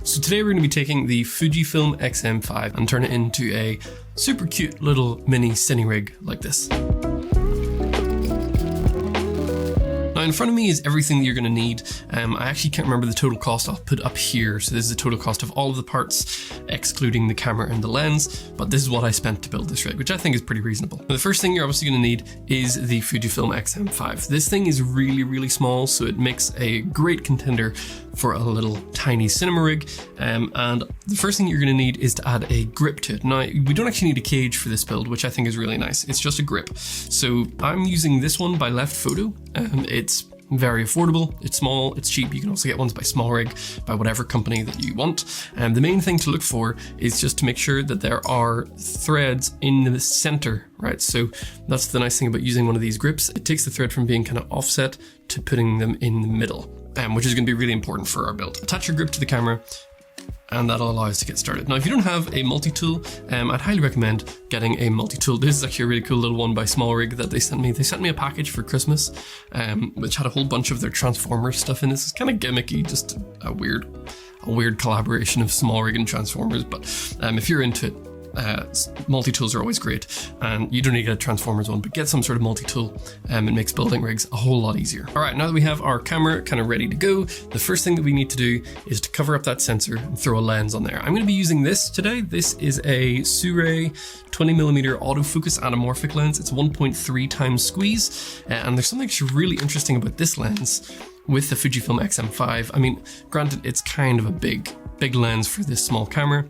So today we're going to be taking the FujiFilm XM5 and turn it into a super cute little mini cine rig like this. Now in front of me is everything that you're going to need. I actually can't remember the total cost. I'll put up here. So this is the total cost of all of the parts, excluding the camera and the lens, but this is what I spent to build this rig, which I think is pretty reasonable. Now, the first thing you're obviously going to need is the FujiFilm XM5. This thing is really, really small, so it makes a great contender for a little tiny cinema rig. And the first thing you're going to need is to add a grip to it. Now, we don't actually need a cage for this build, which I think is really nice. It's just a grip. So I'm using this one by Left Photo. It's very affordable, it's small, it's cheap. You can also get ones by Small Rig, by whatever company that you want. And the main thing to look for is just to make sure that there are threads in the center, right? So that's the nice thing about using one of these grips. It takes the thread from being kind of offset to putting them in the middle, which is going to be really important for our build. Attach your grip to the camera, and that'll allow us to get started. Now, if you don't have a multi-tool, I'd highly recommend getting a multi-tool. This is actually a really cool little one by Small Rig that they sent me. They sent me a package for Christmas, which had a whole bunch of their Transformers stuff in. This is kind of gimmicky, just a weird collaboration of Small Rig and Transformers. But if you're into it, multi-tools are always great, and you don't need to get a Transformers one, but get some sort of multi-tool. It makes building rigs a whole lot easier. All right, now that we have our camera kind of ready to go, the first thing that we need to do is to cover up that sensor and throw a lens on there. I'm going to be using this today. This is a Sirui 20mm autofocus anamorphic lens. It's 1.3 times squeeze, and there's something actually really interesting about this lens with the FujiFilm XM5. I mean, granted, it's kind of a big lens for this small camera,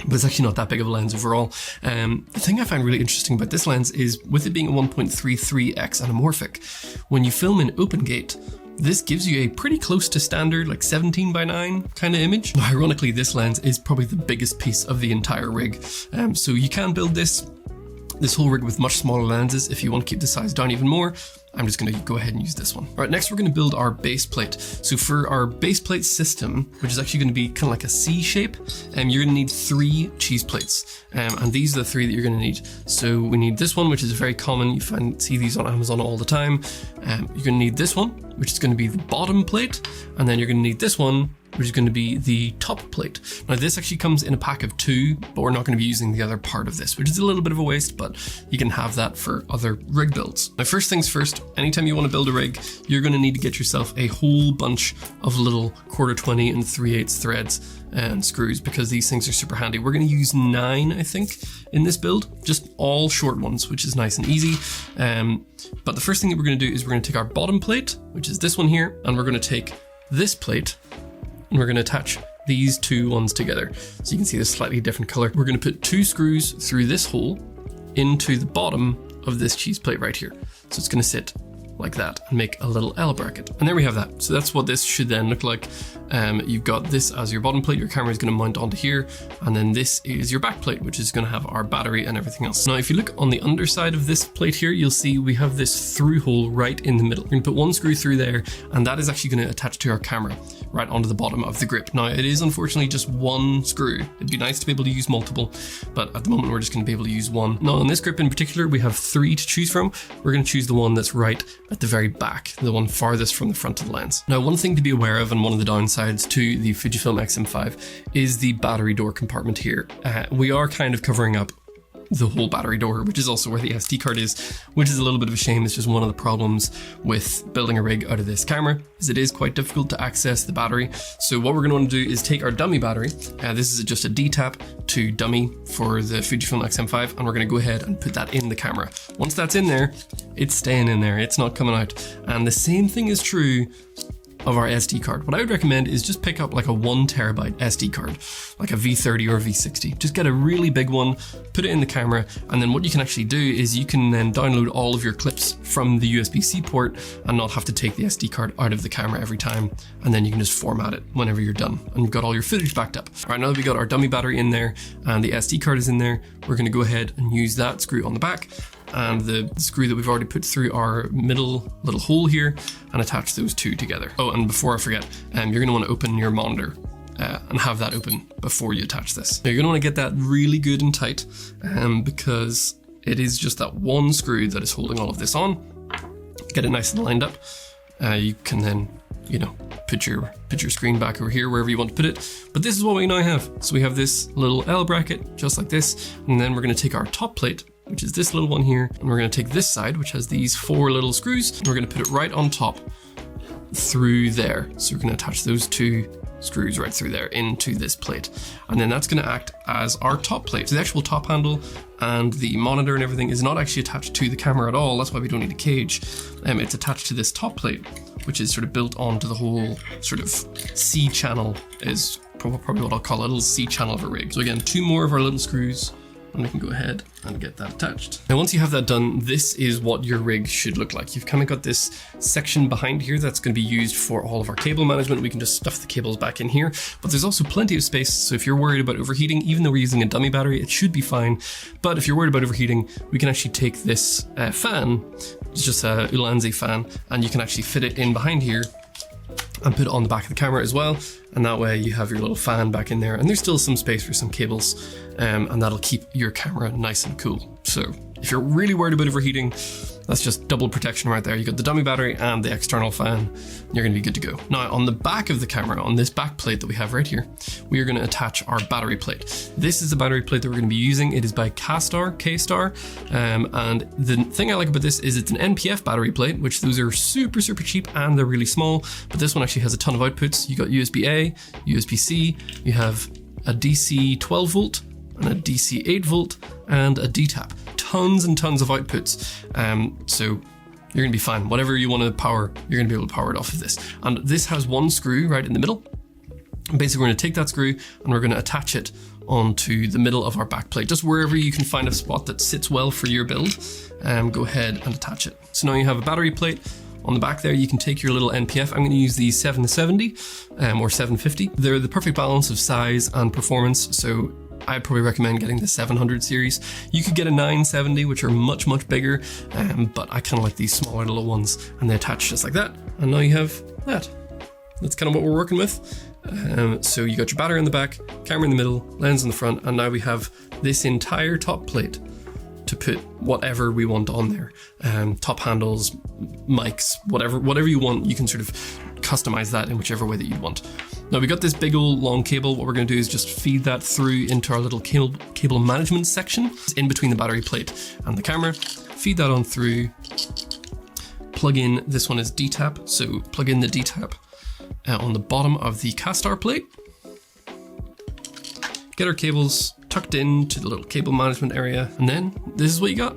but it's actually not that big of a lens overall. The thing I find really interesting about this lens is, with it being a 1.33x anamorphic, when you film in open gate, this gives you a pretty close to standard, like 17:9 kind of image. Now, ironically, this lens is probably the biggest piece of the entire rig. So you can build this whole rig with much smaller lenses if you want to keep the size down even more. I'm just going to go ahead and use this one. All right, next we're going to build our base plate. So for our base plate system, which is actually going to be kind of like a C shape, you're going to need 3 cheese plates. And these are the 3 that you're going to need. So we need this one, which is very common. You see these on Amazon all the time. You're going to need this one, which is going to be the bottom plate. And then you're going to need this one, which is going to be the top plate. Now, this actually comes in a pack of 2, but we're not going to be using the other part of this, which is a little bit of a waste, but you can have that for other rig builds. Now, first things first, anytime you want to build a rig, you're going to need to get yourself a whole bunch of little 1/4-20 and 3/8 threads and screws, because these things are super handy. We're going to use 9, I think, in this build, just all short ones, which is nice and easy. But the first thing that we're going to do is we're going to take our bottom plate, which is this one here, and we're going to take this plate, and we're going to attach these 2 ones together. So you can see this slightly different color. We're going to put 2 screws through this hole into the bottom of this cheese plate right here. So it's going to sit like that and make a little L bracket. And there we have that. So that's what this should then look like. You've got this as your bottom plate, your camera is going to mount onto here, and then this is your back plate, which is going to have our battery and everything else. Now, if you look on the underside of this plate here, you'll see we have this through hole right in the middle. We're going to put 1 screw through there, and that is actually going to attach to our camera right onto the bottom of the grip. Now, it is unfortunately just 1 screw. It'd be nice to be able to use multiple, but at the moment we're just going to be able to use 1. Now, on this grip in particular, we have 3 to choose from. We're going to choose the one that's right at the very back, the one farthest from the front of the lens. Now, one thing to be aware of, and one of the downsides to the FujiFilm XM5, is the battery door compartment here. We are kind of covering up the whole battery door, which is also where the SD card is, which is a little bit of a shame. It's just one of the problems with building a rig out of this camera, is it is quite difficult to access the battery. So what we're going to want to do is take our dummy battery. This is just a D-tap to dummy for the FujiFilm XM5, and we're going to go ahead and put that in the camera. Once that's in there, it's staying in there, it's not coming out. And the same thing is true of our SD card. What I would recommend is just pick up like a 1TB SD card, like a V30 or a V60. Just get a really big one, put it in the camera, and then what you can actually do is you can then download all of your clips from the USB-C port and not have to take the SD card out of the camera every time, and then you can just format it whenever you're done, and you've got all your footage backed up. All right, now that we got our dummy battery in there and the SD card is in there, we're going to go ahead and use that screw on the back and the screw that we've already put through our middle little hole here, and attach those 2 together. Oh, and before I forget, you're going to want to open your monitor and have that open before you attach this. Now, you're going to want to get that really good and tight, because it is just that 1 screw that is holding all of this on. Get it nice and lined up. You can then you know, put your screen back over here, wherever you want to put it. But this is what we now have. So we have this little L bracket, just like this. And then we're going to take our top plate, which is this little one here. And we're going to take this side, which has these 4 little screws. And we're going to put it right on top through there. So we're going to attach those 2 screws right through there into this plate. And then that's going to act as our top plate. So the actual top handle and the monitor and everything is not actually attached to the camera at all. That's why we don't need a cage. It's attached to this top plate, which is sort of built onto the whole sort of C channel, is probably what I'll call it, a little C channel of a rig. So again, 2 more of our little screws, and we can go ahead and get that attached. Now, once you have that done, this is what your rig should look like. You've kind of got this section behind here that's going to be used for all of our cable management. We can just stuff the cables back in here, but there's also plenty of space. So if you're worried about overheating, even though we're using a dummy battery, it should be fine. But if you're worried about overheating, we can actually take this fan, it's just a Ulanzi fan, and you can actually fit it in behind here and put it on the back of the camera as well. And that way you have your little fan back in there, and there's still some space for some cables, and that'll keep your camera nice and cool. So if you're really worried about overheating, that's just double protection right there. You got the dummy battery and the external fan. You're going to be good to go. Now, on the back of the camera, on this back plate that we have right here, we are going to attach our battery plate. This is the battery plate that we're going to be using. It is by K-Star, and the thing I like about this is it's an NPF battery plate, which those are super cheap and they're really small. But this one actually has a ton of outputs. You got USB-A, USB-C, you have a DC 12 volt and a DC 8 volt and a D-tap. Tons and tons of outputs. So you're going to be fine. Whatever you want to power, you're going to be able to power it off of this. And this has 1 screw right in the middle. And basically, we're going to take that screw and we're going to attach it onto the middle of our back plate. Just wherever you can find a spot that sits well for your build, go ahead and attach it. So now you have a battery plate. On the back there, you can take your little NPF. I'm going to use the 770 or 750. They're the perfect balance of size and performance. So I'd probably recommend getting the 700 series. You could get a 970, which are much bigger, but I kind of like these smaller little ones, and they attach just like that. And now you have that. That's kind of what we're working with. So you got your battery in the back, camera in the middle, lens in the front, and now we have this entire top plate to put whatever we want on there. Top handles, mics, whatever you want, you can sort of customize that in whichever way that you want. Now we got this big old long cable. What we're going to do is just feed that through into our little cable management section. It's in between the battery plate and the camera. Feed that on through. Plug in, this one is D-tap, so plug in the D-tap on the bottom of the K-Star plate. Get our cables tucked into the little cable management area, and then this is what you got.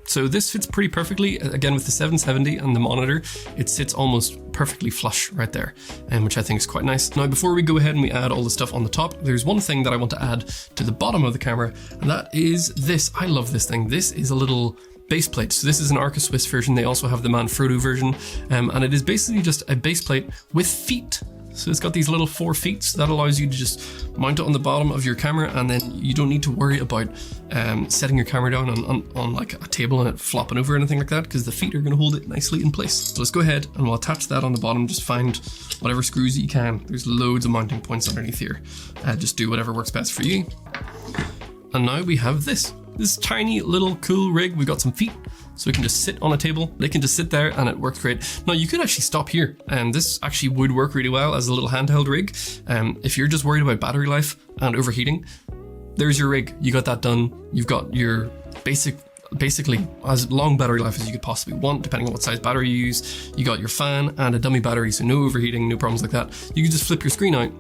So this fits pretty perfectly. Again, with the 770 and the monitor, it sits almost perfectly flush right there, which I think is quite nice. Now, before we go ahead and we add all the stuff on the top, there's one thing that I want to add to the bottom of the camera, and that is this. I love this thing. This is a little base plate. So this is an Arca Swiss version. They also have the Manfrotto version, and it is basically just a base plate with feet. So it's got these little 4 feet, so that allows you to just mount it on the bottom of your camera, and then you don't need to worry about setting your camera down on like a table and it flopping over or anything like that, because the feet are going to hold it nicely in place. So let's go ahead and we'll attach that on the bottom. Just find whatever screws that you can. There's loads of mounting points underneath here. Just do whatever works best for you. And now we have this tiny little cool rig. We've got some feet, so we can just sit on a table. They can just sit there and it works great. Now you could actually stop here, and this actually would work really well as a little handheld rig. If you're just worried about battery life and overheating, there's your rig. You got that done. You've got your basically as long battery life as you could possibly want, depending on what size battery you use. You got your fan and a dummy battery, so no overheating, no problems like that. You can just flip your screen out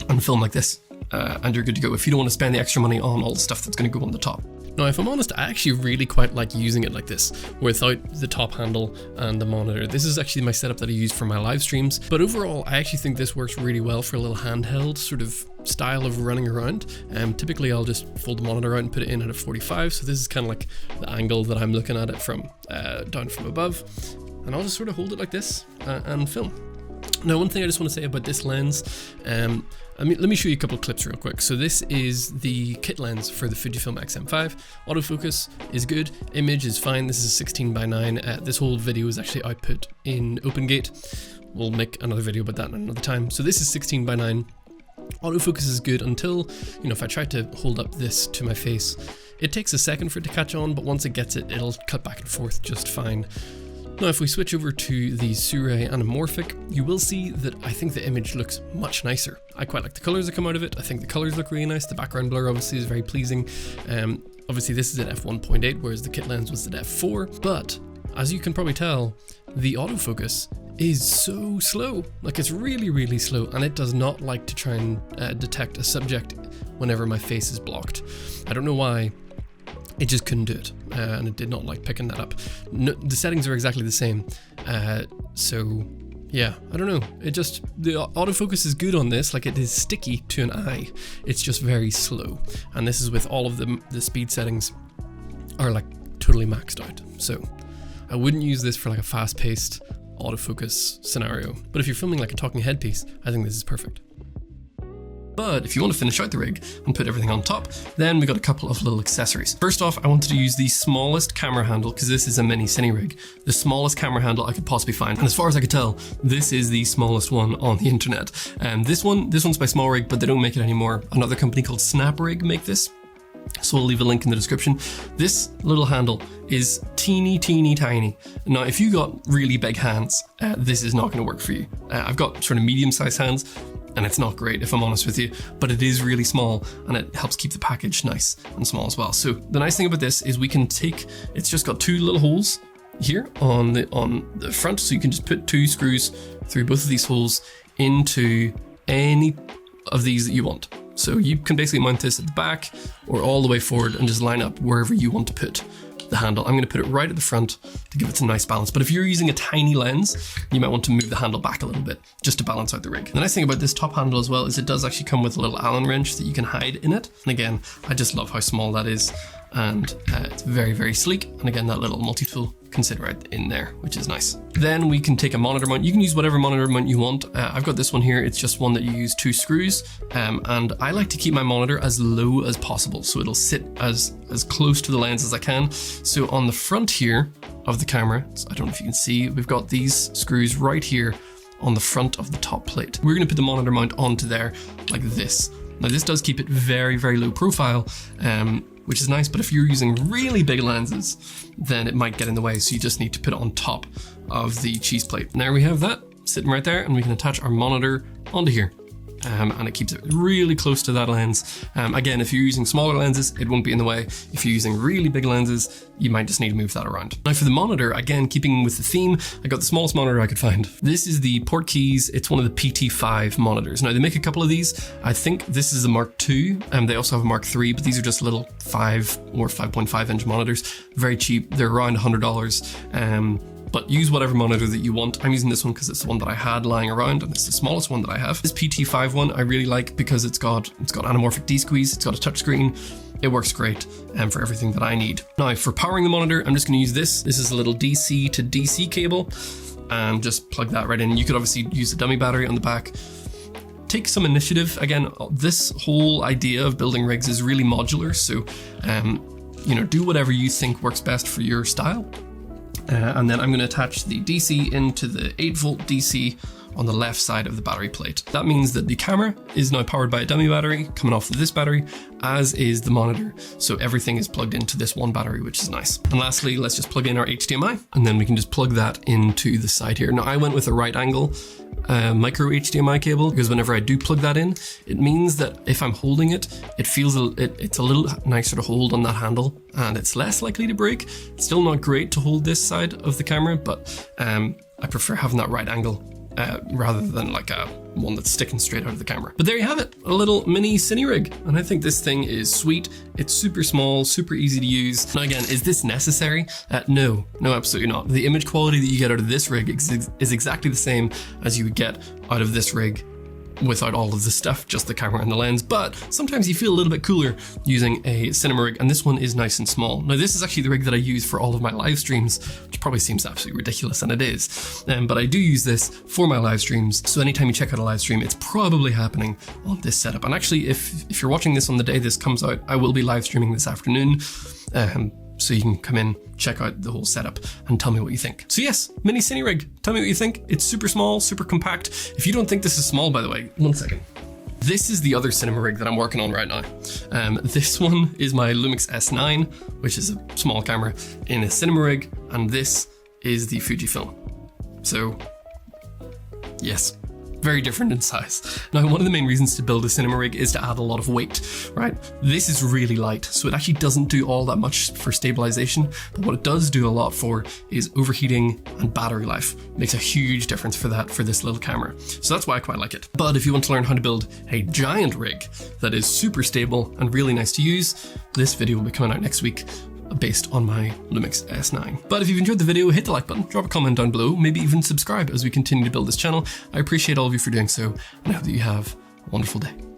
and film like this, and you're good to go if you don't want to spend the extra money on all the stuff that's going to go on the top. Now, if I'm honest, I actually really quite like using it like this, without the top handle and the monitor. This is actually my setup that I use for my live streams, but overall, I actually think this works really well for a little handheld sort of style of running around. Typically, I'll just fold the monitor out and put it in at a 45, so this is kind of like the angle that I'm looking at it from, down from above, and I'll just sort of hold it like this and film. Now, one thing I just want to say about this lens, let me show you a couple of clips real quick. So this is the kit lens for the FujiFilm XM5. Autofocus is good, image is fine. This is 16:9. This whole video is actually output in OpenGate. We'll make another video about that another time. So this is 16:9. Autofocus is good until, if I try to hold up this to my face, it takes a second for it to catch on, but once it gets it, it'll cut back and forth just fine. Now, if we switch over to the Sirui anamorphic, you will see that I think the image looks much nicer. I quite like the colors that come out of it. I think the colors look really nice. The background blur obviously is very pleasing. Obviously this is at f1.8, whereas the kit lens was at f4, but as you can probably tell, the autofocus is so slow. Like, it's really, really slow, and it does not like to try and detect a subject whenever my face is blocked. I don't know why. It just couldn't do it, and it did not like picking that up. No, the settings are exactly the same, so yeah, I don't know. The autofocus is good on this, like it is sticky to an eye. It's just very slow, and this is with all of the speed settings are like totally maxed out. So I wouldn't use this for like a fast-paced autofocus scenario, but if you're filming like a talking head piece, I think this is perfect. But if you want to finish out the rig and put everything on top, then we got a couple of little accessories. First off, I wanted to use the smallest camera handle, because this is a mini cine rig, the smallest camera handle I could possibly find. And as far as I could tell, this is the smallest one on the internet. This one's by Small Rig, but they don't make it anymore. Another company called Snap Rig make this. So I'll leave a link in the description. This little handle is teeny tiny. Now, if you got really big hands, this is not going to work for you. I've got sort of medium-sized hands, and it's not great if I'm honest with you, but it is really small, and it helps keep the package nice and small as well. So the nice thing about this is we can take, it's just got two little holes here on the front, so you can just put two screws through both of these holes into any of these that you want. So you can basically mount this at the back or all the way forward and just line up wherever you want to put the handle. I'm going to put it right at the front to give it some nice balance. But if you're using a tiny lens, you might want to move the handle back a little bit just to balance out the rig. The nice thing about this top handle as well is it does actually come with a little Allen wrench that you can hide in it. And again, I just love how small that is. And it's very, very sleek. And again, that little multi-tool can sit right in there, which is nice. Then we can take a monitor mount. You can use whatever monitor mount you want. I've got this one here. It's just one that you use two screws. And I like to keep my monitor as low as possible, so it'll sit as close to the lens as I can. So on the front here of the camera, I don't know if you can see, we've got these screws right here on the front of the top plate. We're going to put the monitor mount onto there like this. Now this does keep it very, very low profile, which is nice, but if you're using really big lenses, then it might get in the way, so you just need to put it on top of the cheese plate. And there we have that, sitting right there, and we can attach our monitor onto here. And it keeps it really close to that lens. Again, if you're using smaller lenses, it won't be in the way. If you're using really big lenses, you might just need to move that around. Now for the monitor, again, keeping with the theme, I got the smallest monitor I could find. This is the Portkeys. It's one of the PT5 monitors. Now they make a couple of these. I think this is the Mark II, and they also have a Mark III, but these are just little 5 or 5.5 inch monitors. Very cheap. They're around $100. But use whatever monitor that you want. I'm using this one because it's the one that I had lying around, and it's the smallest one that I have. This PT5 one I really like because it's got anamorphic D-squeeze, it's got a touchscreen. It works great for everything that I need. Now for powering the monitor, I'm just going to use this. This is a little DC to DC cable, and just plug that right in. You could obviously use the dummy battery on the back. Take some initiative. Again, this whole idea of building rigs is really modular, so do whatever you think works best for your style. And then I'm going to attach the DC into the 8-volt DC on the left side of the battery plate. That means that the camera is now powered by a dummy battery coming off of this battery, as is the monitor. So everything is plugged into this one battery, which is nice. And lastly, let's just plug in our HDMI, and then we can just plug that into the side here. Now I went with a right angle micro HDMI cable, because whenever I do plug that in, it means that if I'm holding it, it feels it's a little nicer to hold on that handle, and it's less likely to break. It's still not great to hold this side of the camera, but I prefer having that right angle rather than like one that's sticking straight out of the camera. But there you have it, a little mini cine rig, and I think this thing is sweet. It's super small, super easy to use. Now again, is this necessary? No, absolutely not. The image quality that you get out of this rig is exactly the same as you would get out of this rig without all of the stuff, just the camera and the lens. But sometimes you feel a little bit cooler using a cinema rig, and this one is nice and small. Now this is actually the rig that I use for all of my live streams, which probably seems absolutely ridiculous, and it is. But I do use this for my live streams, so anytime you check out a live stream, it's probably happening on this setup. And actually, if you're watching this on the day this comes out, I will be live streaming this afternoon. So you can come in, check out the whole setup, and tell me what you think. So yes, mini cine rig, tell me what you think. It's super small, super compact. If you don't think this is small, by the way, one second. This is the other cinema rig that I'm working on right now. This one is my Lumix S9, which is a small camera in a cinema rig, and this is the Fujifilm. So, yes. Very different in size. Now, one of the main reasons to build a cinema rig is to add a lot of weight, right? This is really light, so it actually doesn't do all that much for stabilization, but what it does do a lot for is overheating and battery life. It makes a huge difference for this little camera. So that's why I quite like it. But if you want to learn how to build a giant rig that is super stable and really nice to use, this video will be coming out next week, based on my Lumix S9. But if you've enjoyed the video, hit the like button, drop a comment down below, maybe even subscribe as we continue to build this channel. I appreciate all of you for doing so, and I hope that you have a wonderful day.